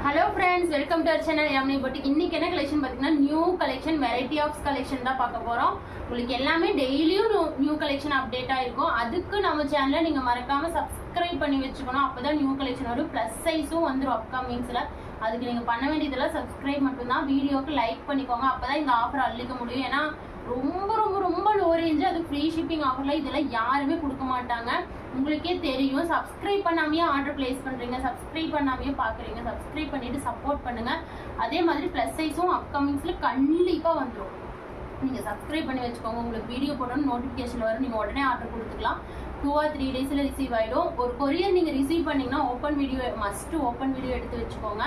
Hello friends, welcome to our channel Yamini Boutique. இன்னைக்கு என்ன collection பாத்தீங்கன்னா new collection variety of collection தான் பார்க்க போறோம். உங்களுக்கு எல்லாமே டெய்லியும் நியூ கலெக்ஷன் அப்டேட் ஆயிருக்கும். அதுக்கு நம்ம சேனலை நீங்க மறக்காம சப்ஸ்கிரைப் பண்ணி வச்சுக்கணும். அப்பதான் நியூ கலெக்ஷன் வரும். பிளஸ் சைஸும் வந்துரும் அப்கமிங்ஸ்ல. அதுக்கு நீங்க பண்ண வேண்டியதெல்லாம் சப்ஸ்கிரைப் மட்டும் தான். வீடியோக்கு லைக் பண்ணிக்கோங்க. அப்பதான் இந்த ஆஃபர் அள்ளிக்க முடியும். ஏன்னா ரொம்ப ரொம்ப ரொம்ப லோ ரேஞ்சு, அது ஃப்ரீ ஷிப்பிங் ஆஃபர்ல இதெல்லாம் யாருமே கொடுக்க மாட்டாங்க. உங்களுக்கே தெரியும். சப்ஸ்கிரைப் பண்ணாமையே ஆர்டர் பிளேஸ் பண்றீங்க, சப்ஸ்கிரைப் பண்ணாமையே பாக்குறீங்க. சப்ஸ்கிரைப் பண்ணிட்டு சப்போர்ட் பண்ணுங்க. அதே மாதிரி பிளஸ் சைஸும் அப்கமிங்ஸ்ல கண்டிப்பா வந்துடும். நீங்க சப்ஸ்கிரைப் பண்ணி வச்சுக்கோங்க. உங்களுக்கு வீடியோ போடணும் நோட்டிஃபிகேஷன் வரும். நீங்க உடனே ஆர்டர் கொடுத்துக்கலாம். 2 or 3 daysல ரிசீவ் ஆயிடும். ஒரு கொரியர் நீங்க ரிசீவ் பண்ணீங்கன்னா open video must open video எடுத்து வச்சுக்கோங்க.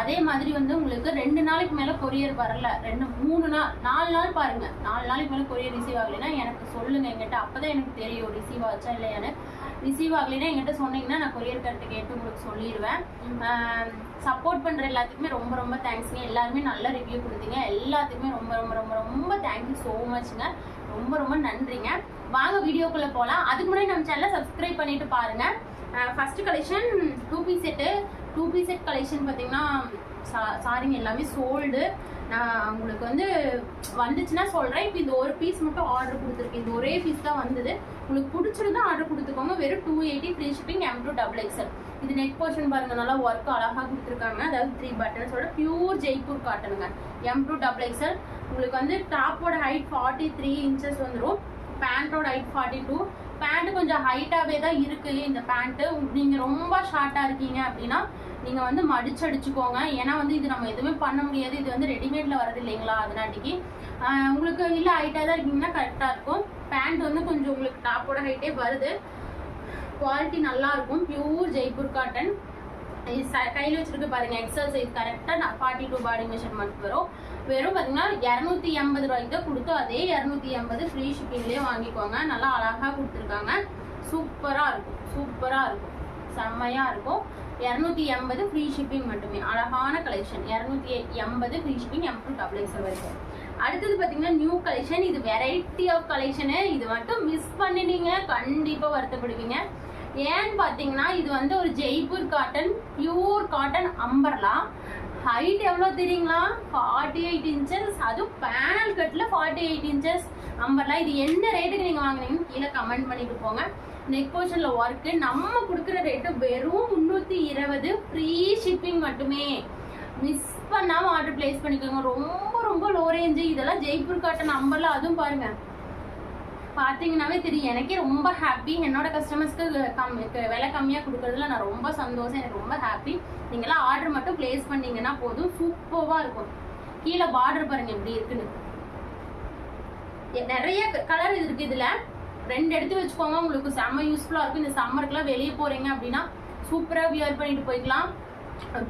அதே மாதிரி வந்து உங்களுக்கு 2 நாளைக்கு மேல கொரியர் வரல, 2-3 நாள் 4 நாள் பாருங்க. 4 நாளைக்கு மேல கொரியர் ரிசீவ் ஆகலைன்னா எனக்கு சொல்லுங்க என்கிட்ட. அப்பதான் எனக்கு தெரியும் ரிசீவ் ஆச்சா இல்லையான்னு. ரிசீவ் ஆகலைன்னா என்கிட்ட சொன்னீங்கன்னா நான் கொரியர் கரெக்ட் கேட்டு உங்களுக்கு சொல்லிடுவேன். சப்போர்ட் பண்ற எல்லாத்துக்குமே ரொம்ப ரொம்ப தேங்க்ஸ்ங்க. எல்லாருமே நல்ல ரிவ்யூ கொடுத்தீங்க. எல்லாத்துக்குமே ரொம்ப ரொம்ப ரொம்ப ரொம்ப தேங்க்யூ ஸோ மச்ங்க. ரொம்ப ரொம்ப நன்றிங்க. வாங்க வீடியோக்குள்ள போகலாம். அதுக்கு முன்னாடி நம்ம சேனலை சப்ஸ்கிரைப் பண்ணிட்டு பாருங்க. First collection 2 piece set collection பார்த்தீங்கன்னா சாரிங்க எல்லாமே சோல்டு. நான் உங்களுக்கு வந்து வந்துச்சுன்னா சொல்கிறேன். இப்போ இந்த ஒரு பீஸ் மட்டும் ஆர்டர் கொடுத்துருக்கேன். இந்த ஒரே பீஸ் தான் வந்தது. உங்களுக்கு பிடிச்சிருந்தா ஆர்டர் கொடுத்துக்கோங்க. வெறும் 280 ஃப்ரீ ஷிப்பிங் M2 XXL. இது நெக் போர்ஷன் பாருங்க, நல்லா ஒர்க் அழகாக கொடுத்துருக்காங்க. அதாவது 3 பட்டன்ஸோட பியூர் ஜெய்ப்பூர் காட்டனுங்க. M2 XXL. உங்களுக்கு வந்து டாப்போட ஹைட் 43 inches வந்துடும். பேண்டோட ஹைட் 42. பேண்ட் கொஞ்சம் ஹைட்டாகவே தான் இருக்கு இந்த பேண்ட்டு. நீங்கள் ரொம்ப ஷார்ட்டாக இருக்கீங்க அப்படின்னா நீங்கள் வந்து மடிச்சு அடிச்சுக்கோங்க. ஏன்னா வந்து இது நம்ம எதுவுமே பண்ண முடியாது. இது வந்து ரெடிமேடில் வரது இல்லைங்களா, அதனாட்டிக்கு உங்களுக்கு இல்லை ஹைட்டாக தான் இருக்கீங்கன்னா கரெக்டாக இருக்கும். பேண்ட் வந்து கொஞ்சம் உங்களுக்கு டாப்போட ஹைட்டே வருது. குவாலிட்டி நல்லா இருக்கும். Pure Jaipur cotton. கையில் வச்சுருக்கு பாருங்க. எக்ஸல் சைஸ் கரெக்டாக 42 பாடி மெஷர்மெண்ட் வரும். வெறும் பார்த்தீங்கன்னா 280 ரூபாய்க்கு தான் கொடுத்து அதே 280 ஃப்ரீ ஷிப்பிங்லேயே வாங்கிக்கோங்க. நல்லா அழகாக கொடுத்துருக்காங்க. சூப்பராக இருக்கும் செம்மையாக இருக்கும். 280 ஃப்ரீ ஷிப்பிங் மட்டுமே. அழகான collection. 280 free shipping M2 XXL வரைக்கும். அடுத்தது பார்த்தீங்கன்னா நியூ கலெக்ஷன். இது வெரைட்டி ஆஃப் கலெக்ஷனு. இது மட்டும் மிஸ் பண்ணினீங்க கண்டிப்பாக வருத்தப்படுவீங்க. ஏன்னு பார்த்தீங்கன்னா இது வந்து ஒரு Jaipur cotton, pure cotton umbrella. Height எவ்வளோ தெரியுங்களா? 48 inches. அதுவும் பேனல் கட்டில் 48 inches அம்பர்லா. இது என்ன ரேட்டுக்கு நீங்கள் வாங்கினீங்கன்னு கீழே கமெண்ட் பண்ணிட்டு போங்க. நெக் போர்ஷனில் ஒர்க்கு நம்ம கொடுக்குற ரேட்டு வெறும் 320 ஃப்ரீ ஷிப்பிங் மட்டுமே. மிஸ் பண்ணாமல் ஆர்டர் பிளேஸ் பண்ணிக்கோங்க. ரொம்ப ரொம்ப லோ ரேஞ்சு. இதெல்லாம் ஜெய்ப்பூர் காட்டன் அம்பர்லா. அதுவும் பாருங்க, பார்த்தீங்கன்னாவே தெரியும். எனக்கே ரொம்ப ஹாப்பி. என்னோட கஸ்டமர்ஸ்க்கு விலை கம்மியாக கொடுக்குறதுல நான் ரொம்ப சந்தோஷம். எனக்கு ரொம்ப ஹாப்பி. நீங்களாம் ஆர்டர் மட்டும் பிளேஸ் பண்ணீங்கன்னா போதும். சூப்பராக இருக்கும். கீழே பார்டர் பாருங்க எப்படி இருக்குன்னு. நிறைய கலர் இருக்கு. இதில் 2 எடுத்து வச்சுக்கோங்க. உங்களுக்கு செம்ம யூஸ்ஃபுல்லாக இருக்கும். இந்த சம்மருக்குலாம் வெளியே போகிறீங்க அப்படின்னா சூப்பராக வியர் பண்ணிட்டு போய்க்கலாம்.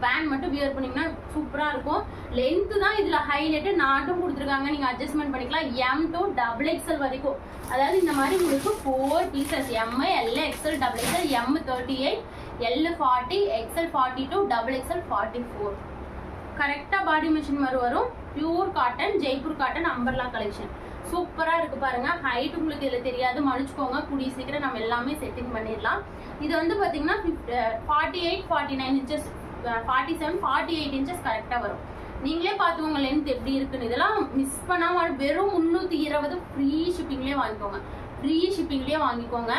பேண்ட் மட்டும் வியர் பண்ணிங்கன்னா சூப்பராக இருக்கும். லென்த்து தான் இதில் ஹைலைட்டு. நாட்டும் கொடுத்துருக்காங்க. நீங்கள் அட்ஜஸ்ட்மெண்ட் பண்ணிக்கலாம். M2 XXL வரைக்கும். அதாவது இந்த மாதிரி உங்களுக்கு 4 pieces. M, L, XL, XXL, M 38, L 40, XL 42, XXL 44. கரெக்டாக பாடி மிஷின் வரும். Pure cotton, Jaipur cotton umbrella collection. சூப்பராக இருக்குது பாருங்கள். ஹைட் உங்களுக்கு இதில் தெரியாது, மடிச்சுக்கோங்க. கூடிய சீக்கிரம் நம்ம எல்லாமே செட்டிங் பண்ணிடலாம். இது வந்து பார்த்தீங்கன்னா 48, 49 inches, 47, 48 inches கரெக்டாக வரும். நீங்களே பார்த்துக்கோங்க லென்த் எப்படி இருக்குன்னு. இதெல்லாம் மிஸ் பண்ணாமல் வெறும் 320 ஃப்ரீ ஷிப்பிங்லேயே வாங்கிக்கோங்க.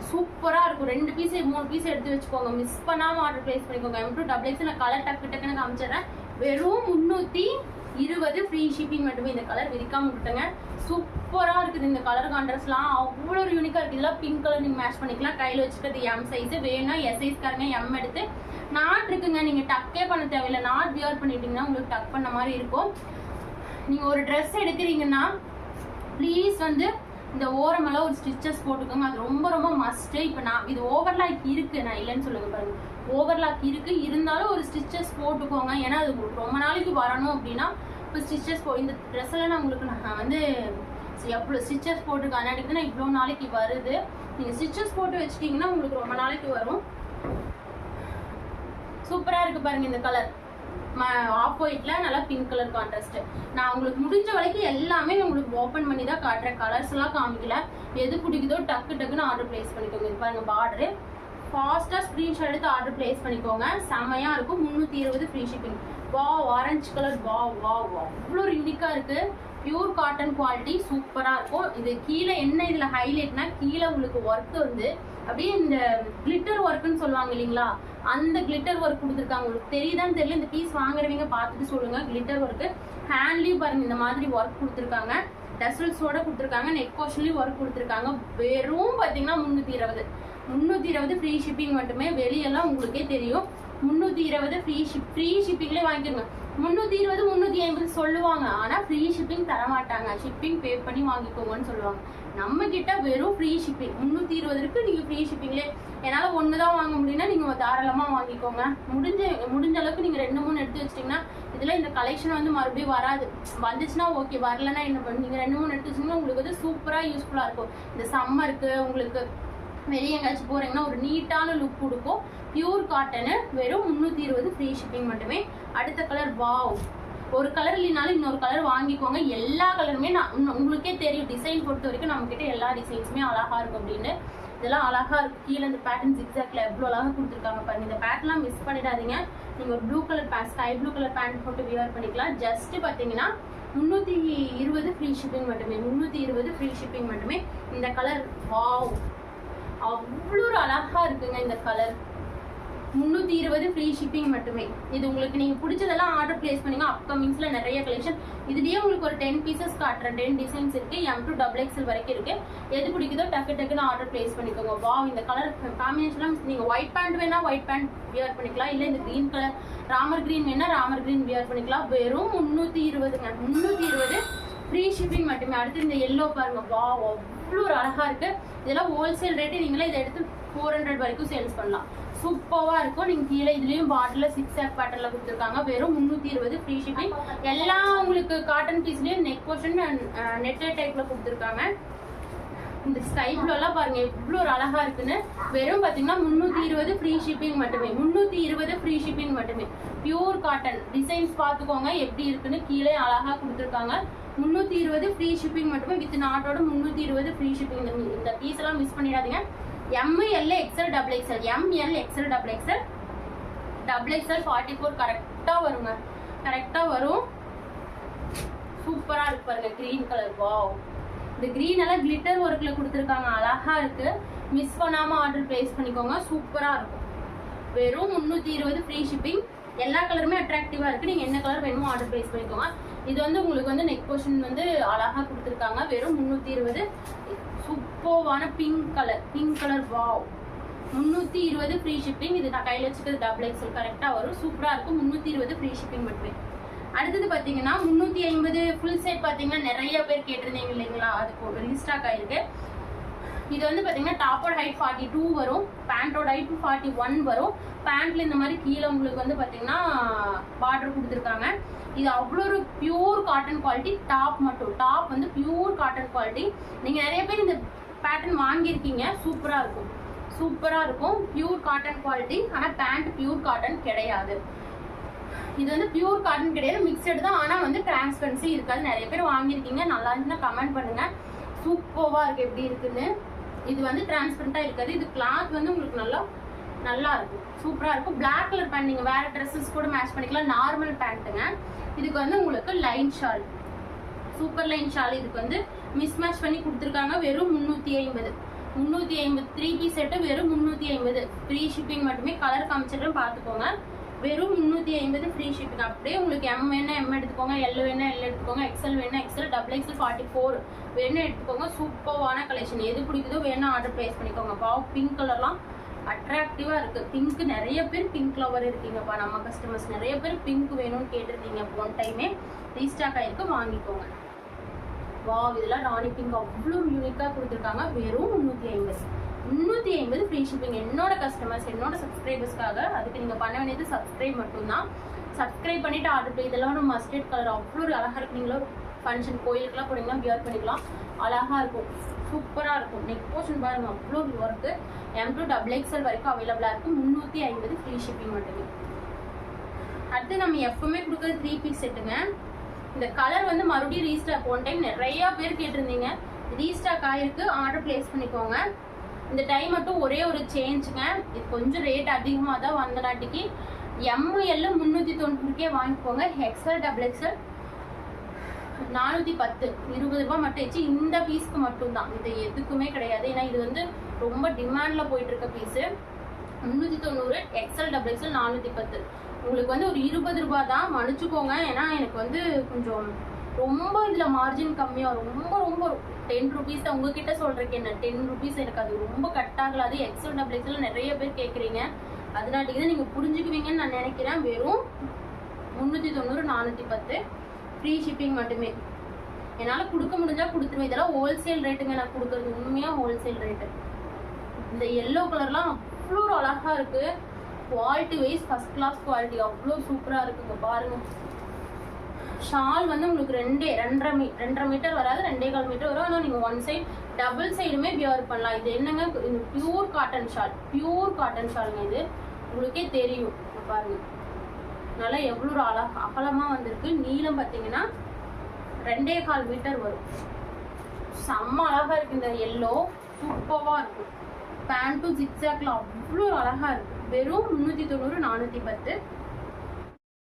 சூப்பராக இருக்கும். 2 பீஸ் 3 பீஸ் எடுத்து வச்சுக்கோங்க. மிஸ் பண்ணாமல் ஆர்டர் பிளேஸ் பண்ணிக்கோங்க. M2 XXL கலர் டக்குன்னு காமிச்சிடுறேன். வெறும் 320 ஃப்ரீ ஷிப்பிங் மட்டுமே. இந்த கலர் விரிக்காம விட்டுங்க. சூப்பராக இருக்குது. இந்த கலர் கான்ட்ராஸ்ட்லாம் அவ்வளோ ஒரு யூனிக்காக இருக்குது. இதெல்லாம் பிங்க் கலர் நீங்கள் மேட்ச் பண்ணிக்கலாம். கையில் வச்சுக்கிறது M சைஸு. வேணும்னா S சைஸ்காரங்க M எடுத்து நாட் இருக்குங்க. நீங்கள் டக்கே பண்ண தேவையில்லை. நாட் வியர் பண்ணிட்டீங்கன்னா உங்களுக்கு டக் பண்ண மாதிரி இருக்கும். நீங்கள் ஒரு ட்ரெஸ் எடுக்கிறீங்கன்னா ப்ளீஸ் வந்து இந்த ஓரமெல்லாம் ஒரு ஸ்டிச்சஸ் போட்டுக்கோங்க. அது ரொம்ப ரொம்ப மஸ்ட்டு. இப்போ நான் இது ஓவர்லாக் இருக்குது, நான் இல்லைன்னு சொல்லுங்க பாருங்க. ஓவர்லாக் இருக்குது, இருந்தாலும் ஒரு ஸ்டிச்சஸ் போட்டுக்கோங்க. ஏன்னா அது உங்களுக்கு ரொம்ப நாளைக்கு வரணும் அப்படின்னா இப்போ ஸ்டிச்சஸ் இந்த ட்ரெஸ்ஸில் நான் உங்களுக்கு நான் வந்து எவ்வளோ ஸ்டிச்சஸ் போட்டுருக்கேன். அதனால தான் இவ்வளோ நாளைக்கு வருது. நீங்கள் ஸ்டிச்சஸ் போட்டு வச்சுட்டிங்கன்னா உங்களுக்கு ரொம்ப நாளைக்கு வரும். சூப்பராக இருக்குது பாருங்கள் இந்த கலர். ஆஃப் ஒயிட்ல நல்லா பிங்க் கலர் கான்ட்ராஸ்ட். நான் உங்களுக்கு முடிஞ்ச வரைக்கும் எல்லாமே உங்களுக்கு ஓப்பன் பண்ணி தான் காட்டுறேன். கலர்ஸ் எல்லாம் காமிக்கல. எது பிடிக்குதோ டக்குன்னு ஆர்டர் பிளேஸ் பண்ணிக்கோங்க. இது பாருங்க பார்டரு ஃபாஸ்ட்டாக ஸ்க்ரீன்ஷாட் எடுத்து ஆர்டர் பிளேஸ் பண்ணிக்கோங்க. செம்மையாக இருக்கும். 320 ஃப்ரீ ஷிப்பிங். வா ஆரஞ்சு கலர், வா வா வா அவ்வளோ யூனிக்காக இருக்குது. பியூர் காட்டன் குவாலிட்டி சூப்பராக இருக்கும். இது கீழே என்ன இதில் ஹைலைட்னா, கீழே உங்களுக்கு ஒர்க்கு வந்து அப்படியே இந்த கிளிட்டர் ஒர்க்குன்னு சொல்லுவாங்க இல்லைங்களா, அந்த கிளிட்டர் ஒர்க் கொடுத்துருக்காங்க. உங்களுக்கு தெரியுதான்னு தெரியல, இந்த பீஸ் வாங்குறவங்க பார்த்துட்டு சொல்லுங்கள். கிளிட்டர் ஒர்க்கு ஹேண்ட்லேயும் பாருங்கள் இந்த மாதிரி ஒர்க் கொடுத்துருக்காங்க. டசல்ஸோட கொடுத்துருக்காங்க. நெக் போர்ஷன்லேயும் ஒர்க் கொடுத்துருக்காங்க. வெறும் பார்த்தீங்கன்னா 320 ஃப்ரீ ஷிப்பிங் மட்டுமே. வெளியெல்லாம் உங்களுக்கே தெரியும் 320 ஃப்ரீ ஷிப்பிங்லேயே வாங்கிக்கோங்க. 320 350 சொல்லுவாங்க, ஆனால் ஃப்ரீ ஷிப்பிங் தரமாட்டாங்க. ஷிப்பிங் பே பண்ணி வாங்கிக்கோங்கன்னு சொல்லுவாங்க. நம்ம கிட்ட வெறும் ஃப்ரீ ஷிப்பிங் 320 இருக்கு. நீங்கள் ஃப்ரீ ஷிப்பிங்லேயே என்னால் ஒன்று தான் வாங்க முடியும்னா நீங்கள் தாராளமாக வாங்கிக்கோங்க. முடிஞ்ச அளவுக்கு நீங்கள் 2-3 எடுத்து வச்சிட்டிங்கன்னா இதில் இந்த கலெக்ஷன் வந்து மறுபடியும் வராது. வந்துச்சுன்னா ஓகே, வரலன்னா என்ன பண்ணு, நீங்கள் 2-3 எடுத்து வச்சிங்கன்னா உங்களுக்கு வந்து சூப்பராக யூஸ்ஃபுல்லாக இருக்கும். இந்த சம்மருக்கு உங்களுக்கு வெளியே எங்கேயாச்சும் போகிறீங்கன்னா ஒரு நீட்டான லுக் கொடுக்கும். பியூர் காட்டனு வெறும் 320 ஃப்ரீ ஷிப்பிங் மட்டுமே. அடுத்த கலர், வாவ், ஒரு கலர் இல்லைனாலும் இன்னொரு கலர் வாங்கிக்கோங்க. எல்லா கலருமே உங்களுக்கே தெரியும். டிசைன் பொறுத்த வரைக்கும் நம்மக்கிட்ட எல்லா டிசைன்ஸுமே அழகாக இருக்கும் அப்படின்னு. இதெல்லாம் அழகாக இருக்கும். கீழே இந்த பேட்டர்ன் ஜிக்ஸாக்ல எவ்வளோ அழகாக கொடுத்துருக்காங்க பாருங்க. இந்த பேட்டர்லாம் மிஸ் பண்ணிடாதீங்க. நீங்கள் ஒரு blue colour pant, sky blue colour pant போட்டு வியர் பண்ணிக்கலாம். ஜஸ்ட் பார்த்தீங்கன்னா 320 ஃப்ரீ ஷிப்பிங் மட்டுமே. 320 ஃப்ரீ ஷிப்பிங் மட்டுமே. இந்த கலர், வாவ், அவ்வளோ அழகாக இருக்குங்க இந்த கலர். 320 ஃப்ரீ ஷிப்பிங் மட்டுமே. இது உங்களுக்கு நீங்கள் பிடிச்சதெல்லாம் ஆர்டர் பிளேஸ் பண்ணிங்க. அப்கமிங்ஸில் நிறைய கலெக்ஷன் இதுலேயே உங்களுக்கு ஒரு 10 பீசஸ் காட்டுறேன். 10 டிசைன்ஸ் இருக்குது. M to XXL வரைக்கும் இருக்குது. எது பிடிக்குதோ டக்குன்னு ஆர்டர் பிளேஸ் பண்ணிக்கோங்க. வா, இந்த கலர் காம்பினேஷன்லாம் நீங்கள் ஒயிட் பேண்ட் வேணால் ஒயிட் பேண்ட் வியர் பண்ணிக்கலாம். இல்லை இந்த க்ரீன் கலர் ராமர் க்ரீன் வேணால் ராமர் க்ரீன் வியர் பண்ணிக்கலாம். வெறும் 320ங்க. 320 ஃப்ரீ ஷிப்பிங் மட்டுமே. அடுத்து இந்த எல்லோ பாருங்க, வா அவ்வளோ ஒரு அழகாக இருக்குது. இதெல்லாம் ஹோல்சேல் ரேட்டு. நீங்களே இதை எடுத்து 400 வரைக்கும் சேல்ஸ் பண்ணலாம். சூப்பராக இருக்கும். நீங்கள் கீழே இதுலேயும் பாட்டில் 6 பேட்டர்ல கொடுத்துருக்காங்க. வெறும் 320 ஃப்ரீ ஷிப்பிங். எல்லாம் உங்களுக்கு காட்டன் பீஸ்லேயும் நெக் போர்ஷன் நெட்டட் டைப்பில் கொடுத்துருக்காங்க. இந்த ஸ்கை ப்ளூலாம் பாருங்க எவ்வளோ ஒரு அழகாக இருக்குன்னு. வெறும் பார்த்தீங்கன்னா 320 ஃப்ரீ ஷிப்பிங் மட்டுமே. 320 ஃப்ரீ ஷிப்பிங் மட்டுமே. பியூர் காட்டன் டிசைன்ஸ் பார்த்துக்கோங்க எப்படி இருக்குன்னு. கீழே அழகாக கொடுத்துருக்காங்க. 320 ஃப்ரீ ஷிப்பிங் மட்டுமே. வித் நாட்டோட 320 ஃப்ரீ ஷிப்பிங். இந்த பீஸ் எல்லாம் மிஸ் பண்ணிடாதீங்க. M, L, XL, XXL, M, L, XL, XXL, XXL 44 கரெக்டாக வருங்க. கரெக்டாக வரும். சூப்பராக இருக்கு பாருங்க. க்ரீன் கலர், வாவ், இந்த க்ரீன் எல்லாம் கிளிட்டர் ஒர்க்கில் கொடுத்துருக்காங்க. அழகாக இருக்குது. மிஸ் பண்ணாமல் ஆர்டர் பிளேஸ் பண்ணிக்கோங்க. சூப்பராக இருக்கும். வெறும் 320 ஃப்ரீ ஷிப்பிங். எல்லா கலருமே அட்ராக்டிவாக இருக்குது. நீங்கள் என்ன கலர் வேணுமோ ஆர்டர் பிளேஸ் பண்ணிக்கோங்க. இது வந்து உங்களுக்கு வந்து நெக் போர்ஷன் வந்து அழகாக கொடுத்துருக்காங்க. வெறும் 320. சூப்பரான pink colour, wow, 320 free shipping. இது நான் கையில் வச்சுக்கிறது XXL கரெக்டாக வரும். சூப்பராக இருக்கும். 320 ஃப்ரீ ஷிப்பிங் மட்டுமே. அடுத்தது பார்த்தீங்கன்னா 350 ஃபுல் செட். பார்த்தீங்கன்னா நிறைய பேர் கேட்டிருந்தீங்க இல்லைங்களா, அதுக்கு ரீஸ்டாக் ஆயிருக்கு. இது வந்து பார்த்தீங்கன்னா டாப்போட ஹைட் 42 வரும். பேண்டோட ஹைட் 41 வரும். பேண்ட்ல இந்த மாதிரி கீழே உங்களுக்கு வந்து பார்த்தீங்கன்னா பார்டர் கொடுத்துருக்காங்க. இது அவ்வளோ ஒரு பியூர் காட்டன் குவாலிட்டி. டாப் மட்டும், டாப் வந்து பியூர் காட்டன் குவாலிட்டி. நீங்கள் நிறைய பேர் இந்த பேட்டர்ன் வாங்கியிருக்கீங்க. சூப்பராக இருக்கும். சூப்பராக இருக்கும். Pure cotton quality. ஆனால் பேண்ட் பியூர் காட்டன் கிடையாது. இது வந்து பியூர் காட்டன் கிடையாது, மிக்சடு தான். ஆனால் வந்து டிரான்ஸ்பரன்சி இருக்காது. நிறைய பேர் வாங்கியிருக்கீங்க. நல்லா இருந்துச்சுன்னா கமெண்ட் பண்ணுங்கள். சூப்பராக இருக்குது எப்படி இருக்குன்னு. இது வந்து டிரான்ஸ்பரண்ட்டாக இருக்காது. இது கிளாத் வந்து உங்களுக்கு நல்லா இருக்கும். சூப்பராக இருக்கும். பிளாக் கலர் பேண்ட் நீங்கள் வேறு ட்ரெஸ்ஸஸ் கூட மேட்ச் பண்ணிக்கலாம். நார்மல் பேண்ட்டுங்க. இதுக்கு வந்து உங்களுக்கு line shawl, super line shawl. இதுக்கு வந்து மிஸ் மேட்ச் பண்ணி கொடுத்துருக்காங்க. வெறும் 350. 350 3 பீஸ் செட்டு வெறும் 350 ஃப்ரீ ஷிப்பிங் மட்டுமே. கலர் காமிச்சிட்டு பார்த்துக்கோங்க. வெறும் 350 ஃப்ரீ ஷிப்பிங். அப்படியே உங்களுக்கு M வேணா M எடுத்துக்கோங்க, L வேணா L எடுத்துக்கோங்க, XL வேணா XL, XXL 44 வேணா எடுத்துக்கோங்க. சூப்பரான கலெக்ஷன். எது பிடிக்குதோ வேணா ஆர்டர் பிளேஸ் பண்ணிக்கோங்க. பாவ், பிங்க் கலர்லாம் அட்ராக்டிவாக இருக்குது. பிங்க் நிறைய பேர் பிங்க் லவர் இருக்கீங்கப்பா. நம்ம கஸ்டமர்ஸ் நிறைய பேர் பிங்க் வேணும்னு கேட்டிருந்தீங்க. போன டைமே ரீஸ்டாக் ஆகிருக்கு, வாங்கிக்கோங்க. வா, இதெல்லாம் ராணி பிங்க் அவ்வளோ யூனிக்காக கொடுத்துருக்காங்க. வெறும் 350 ஃப்ரீ ஷிப்பிங். என்னோட கஸ்டமர்ஸ், என்னோட சப்ஸ்கிரைபர்ஸ்க்காக. அதுக்கு நீங்கள் பண்ண வேண்டியது சப்ஸ்கிரைப் மட்டும்தான். சப்ஸ்கிரைப் பண்ணிவிட்டு ஆர்டர் பண்ணி. இதெல்லாம் ஒரு மஸ்டர்ட் கலர் அவ்வளோ ஒரு அழகாக இருக்கு. நீங்களும் ஃபங்க்ஷன் கோயிலுக்குலாம் போனீங்கன்னா வியர் பண்ணிக்கலாம். அழகாக இருக்கும். சூப்பராக இருக்கும். நெக் போர்ஷன் பாருங்க அவ்வளோ ஒர்க்கு. M to XXL வரைக்கும் அவைலபிளாக இருக்குது. 350 ஃப்ரீ ஷிப்பிங் மட்டுமே. அடுத்து நம்ம எப்பவுமே கொடுக்குற 3 பீஸ் செட்டுங்க. இந்த கலர் வந்து மறுபடியும் ரீஸ்டாக். போன டைம் நிறையா பேர் கேட்டிருந்தீங்க. ரீஸ்டாக் ஆகிருக்கு. ஆர்டர் பிளேஸ் பண்ணிக்கோங்க. இந்த டைம் மட்டும் ஒரே ஒரு சேஞ்சுங்க, இது கொஞ்சம் ரேட் அதிகமாக தான் வந்தனாட்டிக்கு எம்எல் 390 வாங்கிக்கோங்க. எக்ஸ்எல் டபுள் எக்ஸ்எல் 410 20 ரூபாய் மட்டும் ஆச்சு. இந்த பீஸ்க்கு மட்டும்தான், இது எதுக்குமே கிடையாது. ஏன்னா இது வந்து ரொம்ப டிமாண்ட்ல போயிட்டு இருக்க பீஸு. 390 XL double XL 410. உங்களுக்கு வந்து ஒரு 20 ரூபாய் தான், மன்னிச்சுக்கோங்க. ஏன்னா எனக்கு வந்து கொஞ்சம் ரொம்ப இதில் மார்ஜின் கம்மியாக, ரொம்ப ரொம்ப 10 ருபீஸ் தான் உங்ககிட்ட சொல்கிறேன். என்ன 10 ருபீஸ் எனக்கு அது ரொம்ப கட் ஆகலாது. எக்ஸ்எல் டபுள் எக்ஸ்எல் நிறைய பேர் கேட்குறீங்க, அதனாட்டிக்கு தான் நீங்கள் புரிஞ்சுக்குவீங்கன்னு நான் நினைக்கிறேன். வெறும் 390 410 ஃப்ரீ ஷிப்பிங் மட்டுமே. என்னால் கொடுக்க முடிஞ்சால் கொடுத்துருவேன். இதெல்லாம் ஹோல்சேல் ரேட்டுங்க, நான் கொடுக்குறது உண்மையாக ஹோல்சேல் ரேட்டு. இந்த எல்லோ கலர்லாம் அவ்வளோ அழகாக இருக்குது. Quality wise first class quality, அவ்வளோ சூப்பராக இருக்குங்க. பாருங்கள், ஷால் வந்து உங்களுக்கு 2.5 மீட்டர் வராது, 2.25 மீட்டர் வரும். ஆனால் நீங்கள் ஒன் சைட் டபுள் சைடுமே வியர் பண்ணலாம். இது என்னங்க, pure cotton shawl, pure cotton ஷாலுங்க. இது உங்களுக்கே தெரியும். பாருங்கள் நல்லா எவ்வளோ அகலமாக வந்திருக்கு. நீளம் பார்த்தீங்கன்னா 2.25 மீட்டர் வரும். செம்ம அழகாக இருக்குது. இந்த எல்லோ சூப்பராக இருக்கும். பேண்ட்டும் ஜிக்ஸாக்ல அவ்வளோ அழகாக இருக்குது. வெறும் 390 410